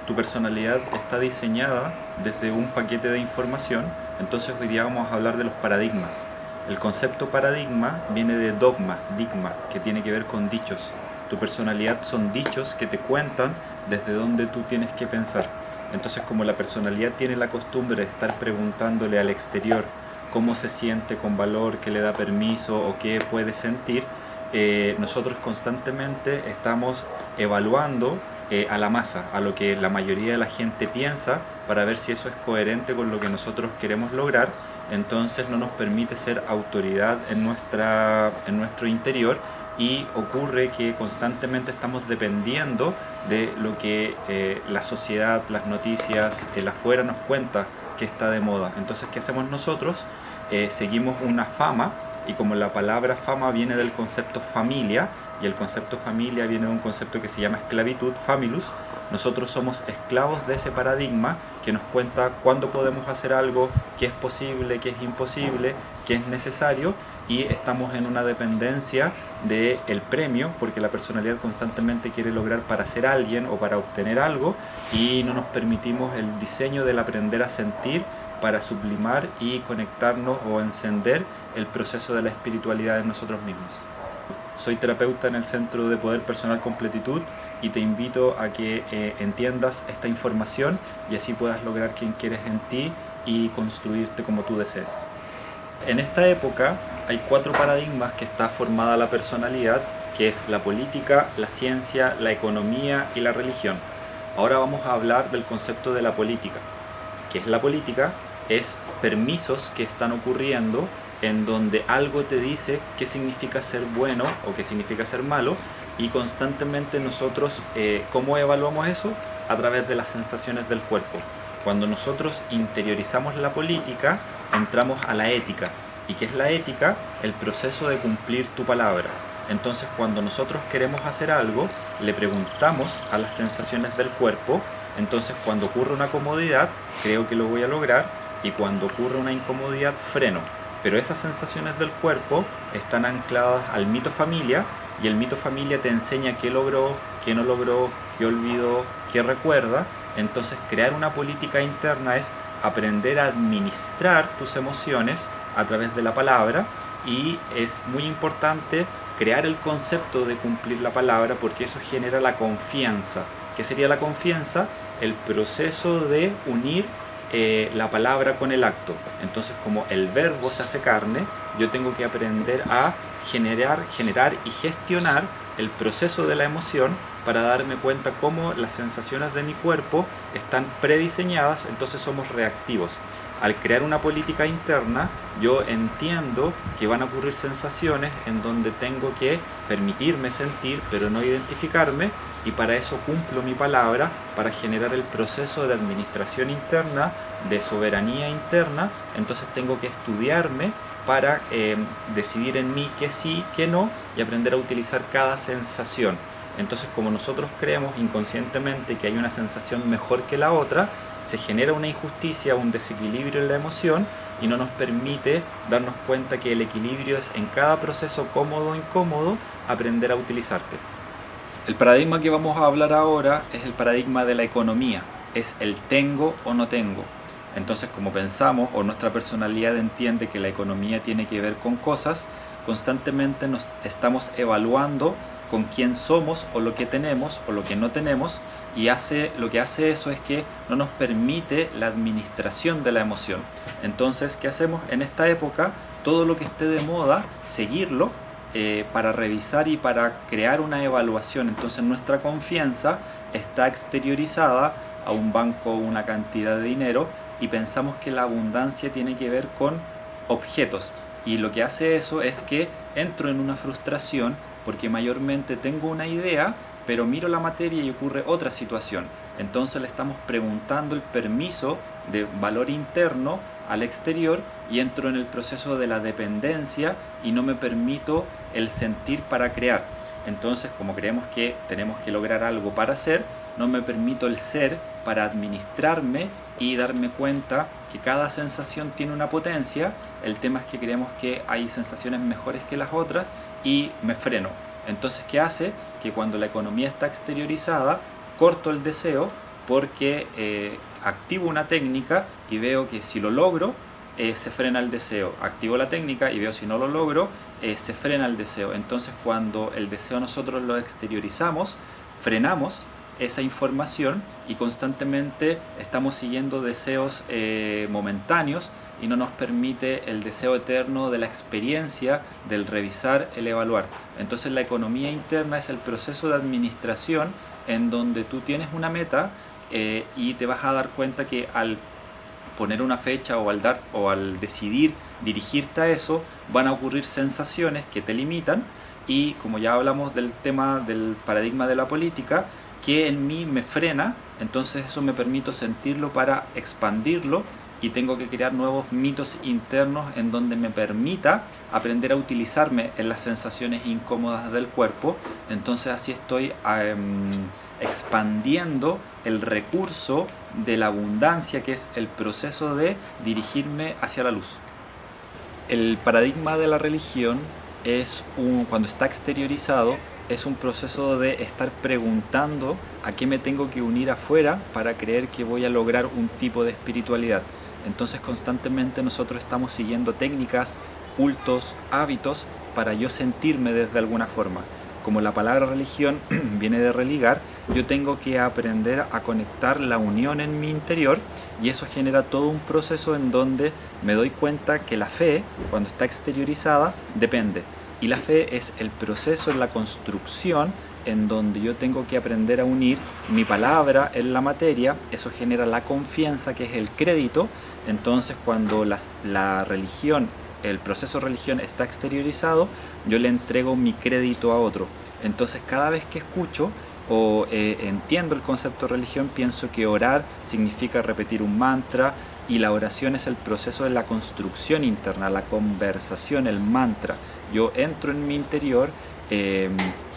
tu personalidad está diseñada desde un paquete de información. Entonces hoy día vamos a hablar de los paradigmas. El concepto paradigma viene de dogma, digma, que tiene que ver con dichos. Tu personalidad son dichos que te cuentan desde dónde tú tienes que pensar. Entonces, como la personalidad tiene la costumbre de estar preguntándole al exterior cómo se siente con valor, qué le da permiso o qué puede sentir, nosotros constantemente estamos evaluando a la masa, a lo que la mayoría de la gente piensa, para ver si eso es coherente con lo que nosotros queremos lograr. Entonces no nos permite ser autoridad en nuestro interior, y ocurre que constantemente estamos dependiendo de lo que la sociedad, las noticias, el afuera nos cuenta que está de moda. Entonces, ¿qué hacemos nosotros? Seguimos una fama, y como la palabra fama viene del concepto familia, y el concepto familia viene de un concepto que se llama esclavitud, familus, nosotros somos esclavos de ese paradigma que nos cuenta cuándo podemos hacer algo, qué es posible, qué es imposible, qué es necesario, y estamos en una dependencia del premio, porque la personalidad constantemente quiere lograr para ser alguien o para obtener algo, y no nos permitimos el diseño del aprender a sentir para sublimar y conectarnos o encender el proceso de la espiritualidad en nosotros mismos. Soy terapeuta en el Centro de Poder Personal Completitud y te invito a que entiendas esta información y así puedas lograr quien quieres en ti y construirte como tú desees. En esta época hay 4 paradigmas que está formada la personalidad, que es la política, la ciencia, la economía y la religión. Ahora vamos a hablar del concepto de la política. ¿Qué es la política? Es permisos que están ocurriendo en donde algo te dice qué significa ser bueno o qué significa ser malo, y constantemente nosotros, ¿cómo evaluamos eso? A través de las sensaciones del cuerpo. Cuando nosotros interiorizamos la política, entramos a la ética. ¿Y qué es la ética? El proceso de cumplir tu palabra. Entonces, cuando nosotros queremos hacer algo, le preguntamos a las sensaciones del cuerpo. Entonces, cuando ocurre una comodidad, creo que lo voy a lograr, y cuando ocurre una incomodidad, freno. Pero esas sensaciones del cuerpo están ancladas al mito familia, y el mito familia te enseña qué logró, qué no logró, qué olvidó, qué recuerda. Entonces, crear una política interna es aprender a administrar tus emociones a través de la palabra, y es muy importante crear el concepto de cumplir la palabra, porque eso genera la confianza. ¿Qué sería la confianza? El proceso de unir la palabra con el acto. Entonces, como el verbo se hace carne, yo tengo que aprender a generar y gestionar el proceso de la emoción para darme cuenta cómo las sensaciones de mi cuerpo están prediseñadas. Entonces somos reactivos. Al crear una política interna, yo entiendo que van a ocurrir sensaciones en donde tengo que permitirme sentir, pero no identificarme, y para eso cumplo mi palabra, para generar el proceso de administración interna, de soberanía interna. Entonces tengo que estudiarme para decidir en mí qué sí, qué no, y aprender a utilizar cada sensación. Entonces, como nosotros creemos inconscientemente que hay una sensación mejor que la otra, se genera una injusticia, un desequilibrio en la emoción, y no nos permite darnos cuenta que el equilibrio es, en cada proceso cómodo o incómodo, aprender a utilizarte. El paradigma que vamos a hablar ahora es el paradigma de la economía, es el tengo o no tengo. Entonces, como pensamos o nuestra personalidad entiende que la economía tiene que ver con cosas, constantemente nos estamos evaluando con quién somos o lo que tenemos o lo que no tenemos, y lo que hace eso es que no nos permite la administración de la emoción. Entonces, ¿qué hacemos en esta época? Todo lo que esté de moda, seguirlo para revisar y para crear una evaluación. Entonces, nuestra confianza está exteriorizada a un banco, una cantidad de dinero, y pensamos que la abundancia tiene que ver con objetos. Y lo que hace eso es que entro en una frustración, porque mayormente tengo una idea, pero miro la materia y ocurre otra situación. Entonces le estamos preguntando el permiso de valor interno al exterior, y entro en el proceso de la dependencia y no me permito el sentir para crear. Entonces, como creemos que tenemos que lograr algo para ser, no me permito el ser para administrarme y darme cuenta que cada sensación tiene una potencia. El tema es que creemos que hay sensaciones mejores que las otras y me freno. Entonces, ¿qué hace? Que cuando la economía está exteriorizada, corto el deseo, porque activo una técnica y veo que si lo logro, se frena el deseo. Activo la técnica y veo si no lo logro, se frena el deseo. Entonces cuando el deseo nosotros lo exteriorizamos, frenamos esa información y constantemente estamos siguiendo deseos momentáneos y no nos permite el deseo eterno de la experiencia, del revisar, el evaluar. Entonces la economía interna es el proceso de administración en donde tú tienes una meta y te vas a dar cuenta que al poner una fecha o al decidir dirigirte a eso, van a ocurrir sensaciones que te limitan y, como ya hablamos del tema del paradigma de la política, que en mí me frena, entonces eso me permito sentirlo para expandirlo y tengo que crear nuevos mitos internos en donde me permita aprender a utilizarme en las sensaciones incómodas del cuerpo. Entonces así estoy expandiendo el recurso de la abundancia, que es el proceso de dirigirme hacia la luz. El paradigma de la religión cuando está exteriorizado, es un proceso de estar preguntando a qué me tengo que unir afuera para creer que voy a lograr un tipo de espiritualidad. Entonces constantemente nosotros estamos siguiendo técnicas, cultos, hábitos para yo sentirme desde alguna forma. Como la palabra religión viene de religar, yo tengo que aprender a conectar la unión en mi interior y eso genera todo un proceso en donde me doy cuenta que la fe, cuando está exteriorizada, depende. Y la fe es el proceso en la construcción en donde yo tengo que aprender a unir mi palabra en la materia. Eso genera la confianza, que es el crédito. Entonces cuando la religión, el proceso de religión está exteriorizado, yo le entrego mi crédito a otro. Entonces cada vez que escucho o entiendo el concepto de religión, pienso que orar significa repetir un mantra, y la oración es el proceso de la construcción interna, la conversación, el mantra. Yo entro en mi interior,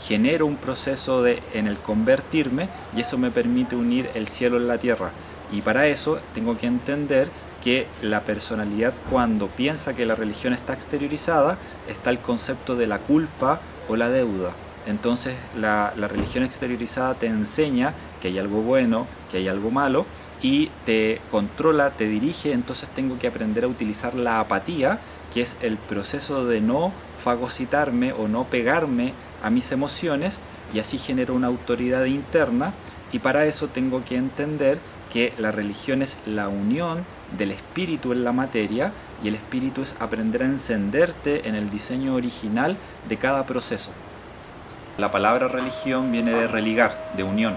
genero un proceso en el convertirme, y eso me permite unir el cielo en la tierra. Y para eso tengo que entender que la personalidad, cuando piensa que la religión está exteriorizada, está el concepto de la culpa o la deuda. Entonces la religión exteriorizada te enseña que hay algo bueno, que hay algo malo, y te controla, te dirige. Entonces tengo que aprender a utilizar la apatía, que es el proceso de no fagocitarme o no pegarme a mis emociones, y así genero una autoridad interna. Y para eso tengo que entender que la religión es la unión del espíritu en la materia, y el espíritu es aprender a encenderte en el diseño original de cada proceso. La palabra religión viene de religar, de unión.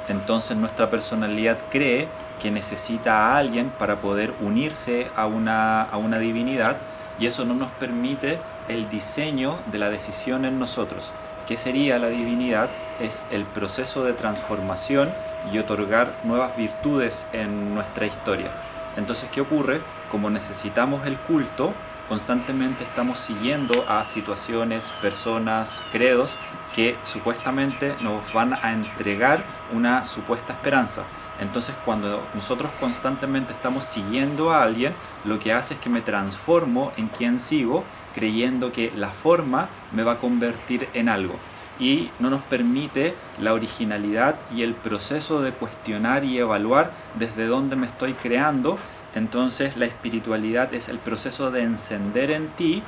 Entonces nuestra personalidad cree que necesita a alguien para poder unirse a una divinidad, y eso no nos permite el diseño de la decisión en nosotros. ¿Qué sería la divinidad? Es el proceso de transformación y otorgar nuevas virtudes en nuestra historia. Entonces, ¿qué ocurre? Como necesitamos el culto, constantemente estamos siguiendo a situaciones, personas, credos que supuestamente nos van a entregar una supuesta esperanza. Entonces, cuando nosotros constantemente estamos siguiendo a alguien, lo que hace es que me transformo en quien sigo, creyendo que la forma me va a convertir en algo, y no nos permite la originalidad y el proceso de cuestionar y evaluar desde dónde me estoy creando. Entonces la espiritualidad es el proceso de encender en ti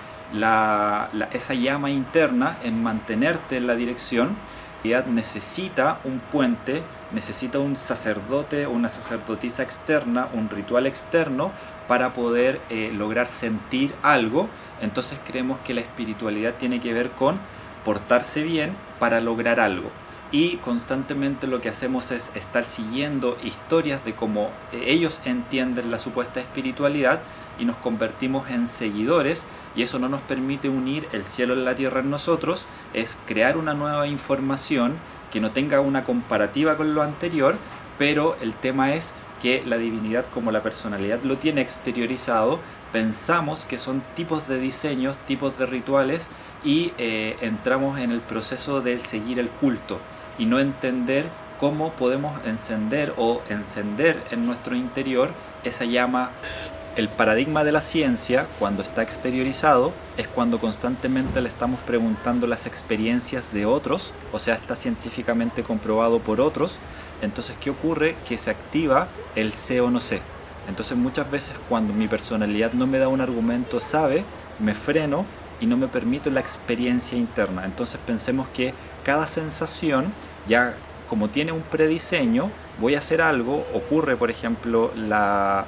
esa llama interna, en mantenerte en la dirección. La espiritualidad necesita un puente, necesita un sacerdote o una sacerdotisa externa, un ritual externo para poder lograr sentir algo. Entonces creemos que la espiritualidad tiene que ver con portarse bien para lograr algo, y constantemente lo que hacemos es estar siguiendo historias de cómo ellos entienden la supuesta espiritualidad, y nos convertimos en seguidores, y eso no nos permite unir el cielo en la tierra en nosotros. Es crear una nueva información que no tenga una comparativa con lo anterior, pero el tema es que la divinidad, como la personalidad lo tiene exteriorizado, pensamos que son tipos de diseños, tipos de rituales, y entramos en el proceso de seguir el culto y no entender cómo podemos encender en nuestro interior esa llama. El paradigma de la ciencia, cuando está exteriorizado, es cuando constantemente le estamos preguntando las experiencias de otros, o sea, está científicamente comprobado por otros, entonces ¿qué ocurre? Que se activa el sé o no sé. Entonces muchas veces cuando mi personalidad no me da un argumento sabe, me freno y no me permito la experiencia interna. Entonces pensemos que cada sensación, ya como tiene un prediseño, voy a hacer algo, ocurre por ejemplo la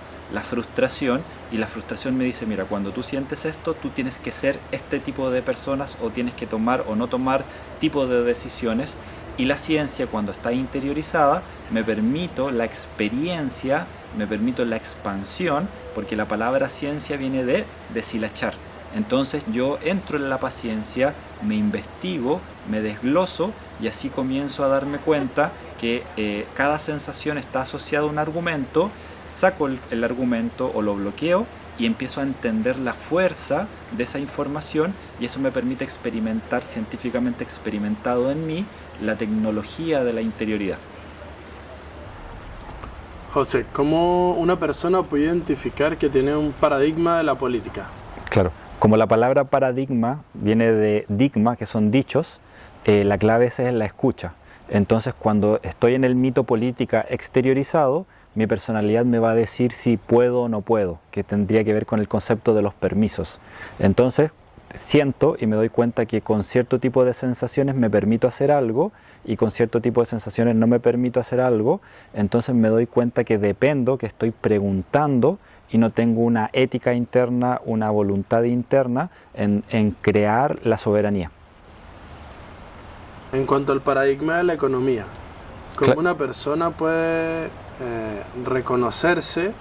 frustración, y la frustración me dice, mira, cuando tú sientes esto, tú tienes que ser este tipo de personas, o tienes que tomar o no tomar tipo de decisiones. Y la ciencia, cuando está interiorizada, me permito la experiencia, me permito la expansión, porque la palabra ciencia viene de deshilachar. Entonces yo entro en la paciencia, me investigo, me desgloso, y así comienzo a darme cuenta que cada sensación está asociada a un argumento. Saco el argumento o lo bloqueo y empiezo a entender la fuerza de esa información, y eso me permite experimentar, científicamente experimentado en mí, la tecnología de la interioridad. José, ¿cómo una persona puede identificar que tiene un paradigma de la política? Claro, como la palabra paradigma viene de digma, que son dichos, la clave es la escucha. Entonces cuando estoy en el mito política exteriorizado, mi personalidad me va a decir si puedo o no puedo, que tendría que ver con el concepto de los permisos. Entonces siento y me doy cuenta que con cierto tipo de sensaciones me permito hacer algo, y con cierto tipo de sensaciones no me permito hacer algo. Entonces me doy cuenta que dependo, que estoy preguntando y no tengo una ética interna, una voluntad interna en crear la soberanía. En cuanto al paradigma de la economía, ¿cómo una persona puede reconocerse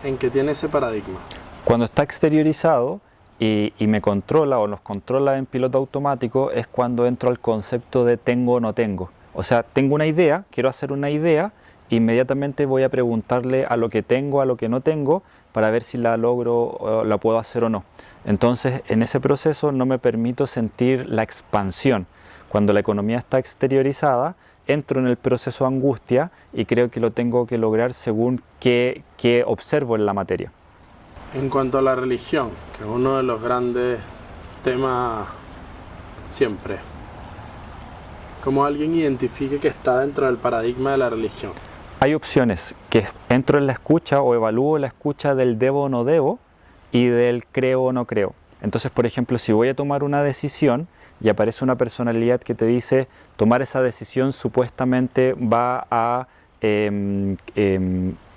en que tiene ese paradigma? Cuando está exteriorizado y me controla o nos controla en piloto automático, es cuando entro al concepto de tengo o no tengo. O sea, tengo una idea, quiero hacer una idea, inmediatamente voy a preguntarle a lo que tengo, a lo que no tengo, para ver si la logro o la puedo hacer o no. Entonces, en ese proceso no me permito sentir la expansión. Cuando la economía está exteriorizada, entro en el proceso angustia y creo que lo tengo que lograr según qué observo en la materia. En cuanto a la religión, que es uno de los grandes temas siempre, ¿cómo alguien identifique que está dentro del paradigma de la religión? Hay opciones, que entro en la escucha o evalúo la escucha del debo o no debo y del creo o no creo. Entonces, por ejemplo, si voy a tomar una decisión y aparece una personalidad que te dice tomar esa decisión supuestamente va a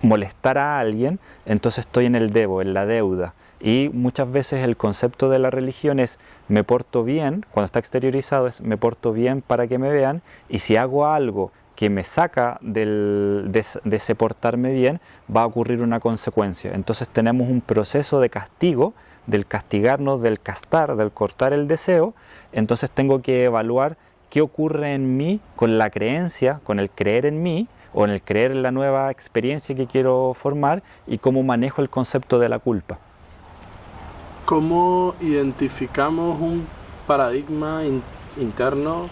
molestar a alguien, entonces estoy en el debo, en la deuda. Y muchas veces el concepto de la religión es me porto bien, cuando está exteriorizado es me porto bien para que me vean, y si hago algo que me saca de ese portarme bien, va a ocurrir una consecuencia. Entonces tenemos un proceso de castigo, del castigarnos, del castar, del cortar el deseo. Entonces tengo que evaluar qué ocurre en mí con la creencia, con el creer en mí, o en el creer en la nueva experiencia que quiero formar, y cómo manejo el concepto de la culpa. ¿Cómo identificamos un paradigma interno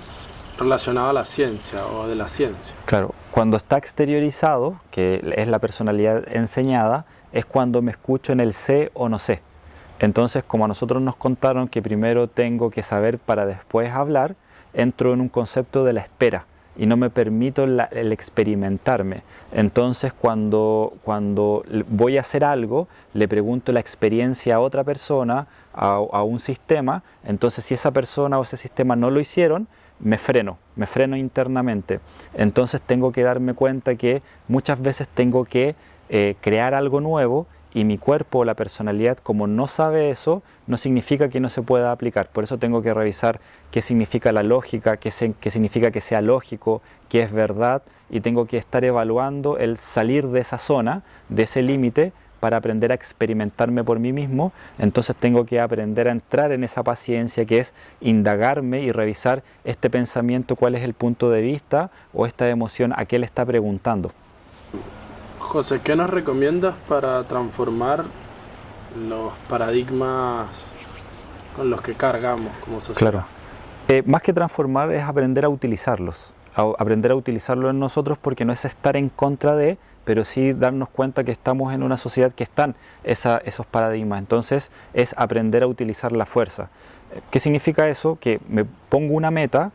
relacionado a la ciencia o de la ciencia? Claro, cuando está exteriorizado, que es la personalidad enseñada, es cuando me escucho en el sé o no sé. Entonces, como a nosotros nos contaron que primero tengo que saber para después hablar, entro en un concepto de la espera y no me permito el experimentarme. Entonces, cuando voy a hacer algo, le pregunto la experiencia a otra persona, a un sistema. Entonces, si esa persona o ese sistema no lo hicieron, me freno internamente. Entonces tengo que darme cuenta que muchas veces tengo que crear algo nuevo, y mi cuerpo o la personalidad, como no sabe eso, no significa que no se pueda aplicar. Por eso tengo que revisar qué significa la lógica, qué significa que sea lógico, qué es verdad, y tengo que estar evaluando el salir de esa zona, de ese límite, para aprender a experimentarme por mí mismo. Entonces tengo que aprender a entrar en esa paciencia, que es indagarme y revisar este pensamiento, cuál es el punto de vista, o esta emoción, a qué le está preguntando. José, ¿qué nos recomiendas para transformar los paradigmas con los que cargamos como sociedad? Claro. Más que transformar es aprender a utilizarlos. Aprender a utilizarlos en nosotros, porque no es estar en contra de, pero sí darnos cuenta que estamos en una sociedad que están esos paradigmas. Entonces es aprender a utilizar la fuerza. ¿Qué significa eso? Que me pongo una meta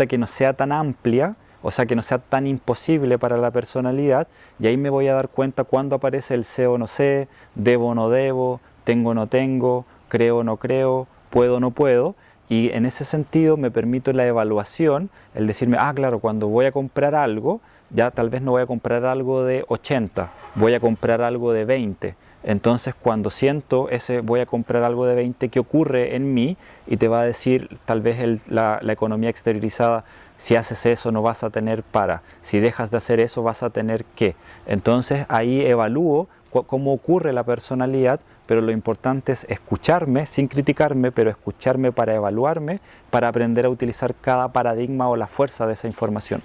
que no sea tan amplia, o sea, que no sea tan imposible para la personalidad, y ahí me voy a dar cuenta cuando aparece el sé o no sé, debo o no debo, tengo o no tengo, creo o no creo, puedo o no puedo, y en ese sentido me permito la evaluación, el decirme, claro, cuando voy a comprar algo, ya tal vez no voy a comprar algo de 80, voy a comprar algo de 20. Entonces cuando siento ese voy a comprar algo de 20, ¿qué ocurre en mí? Y te va a decir tal vez la economía exteriorizada, si haces eso no vas a tener para, si dejas de hacer eso vas a tener que. Entonces ahí evalúo cómo ocurre la personalidad, pero lo importante es escucharme sin criticarme, pero escucharme para evaluarme, para aprender a utilizar cada paradigma o la fuerza de esa información.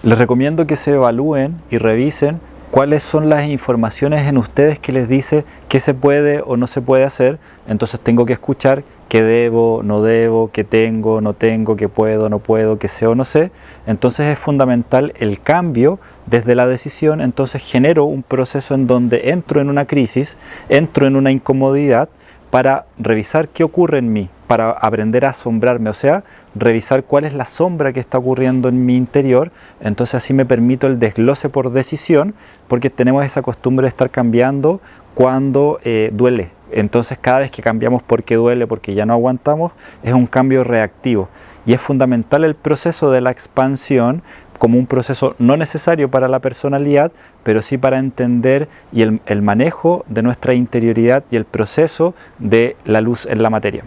Les recomiendo que se evalúen y revisen cuáles son las informaciones en ustedes que les dice qué se puede o no se puede hacer. Entonces tengo que escuchar qué debo, no debo, qué tengo, no tengo, qué puedo, no puedo, qué sé o no sé. Entonces es fundamental el cambio desde la decisión. Entonces genero un proceso en donde entro en una crisis, entro en una incomodidad para revisar qué ocurre en mí, para aprender a asombrarme, o sea, revisar cuál es la sombra que está ocurriendo en mi interior. Entonces así me permito el desglose por decisión, porque tenemos esa costumbre de estar cambiando cuando duele. Entonces cada vez que cambiamos porque duele, porque ya no aguantamos, es un cambio reactivo. Y es fundamental el proceso de la expansión como un proceso no necesario para la personalidad, pero sí para entender y el manejo de nuestra interioridad y el proceso de la luz en la materia.